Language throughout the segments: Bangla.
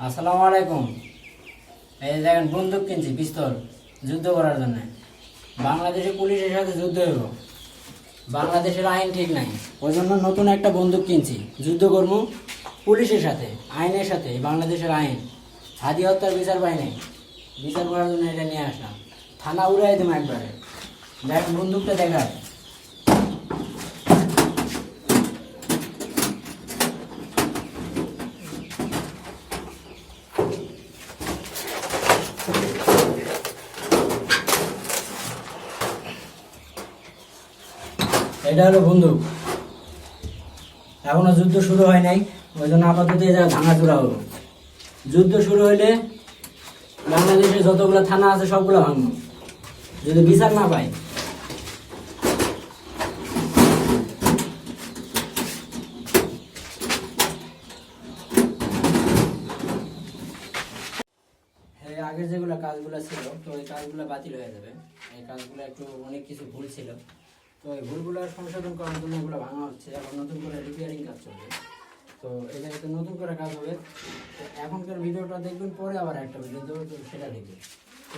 আসসালামু আলাইকুম। এই দেখেন বন্দুক কিনছি, পিস্তল, যুদ্ধ করার জন্য। বাংলাদেশে পুলিশের সাথে যুদ্ধ হইব, বাংলাদেশের আইন ঠিক নাই, ওই জন্য নতুন একটা বন্দুক কিনছি। যুদ্ধ করবো পুলিশের সাথে, আইনের সাথে। বাংলাদেশের আইন, হাদি হত্যার বিচার পাই নাই, বিচার করার জন্য এটা নিয়ে আসলাম। থানা উড়াই দেবো একবারে। দেখ বন্দুকটা দেখায়। এটা হলো বন্দুক। এখনো যুদ্ধ শুরু হয় নাই, ওই জন্য আপাতত এই জায়গায় ভাঙাচোরা হলো। যুদ্ধ শুরু হইলে বাংলাদেশে যতগুলো থানা আছে সবগুলো ভাঙবো, যদি বিচার না পাই। আগের যেগুলো কাজগুলো ছিল, তো ওই কাজগুলো বাতিল হয়ে যাবে। এই কাজগুলো একটু অনেক কিছু ভুল ছিল, তো এই ভুলগুলো সংশোধন করার জন্য এগুলো ভাঙা হচ্ছে। আবার নতুন করে রিপেয়ারিং কাজ চলবে, তো এই জায়গাতে নতুন করে কাজ হবে। তো এখনকার ভিডিওটা দেখবেন, পরে আবার একটা ভিডিও দেবো, তো সেটা দেখবেন।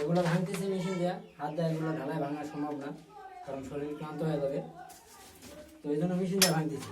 এগুলো ভাঙতেছি মেশিন দেওয়া, হাত দেওয়া এগুলো ঢালাই ভাঙা সম্ভব না, কারণ শরীর ক্লান্ত হয়ে যাবে। তো এই জন্য মেশিন দিয়ে ভাঙতেছি।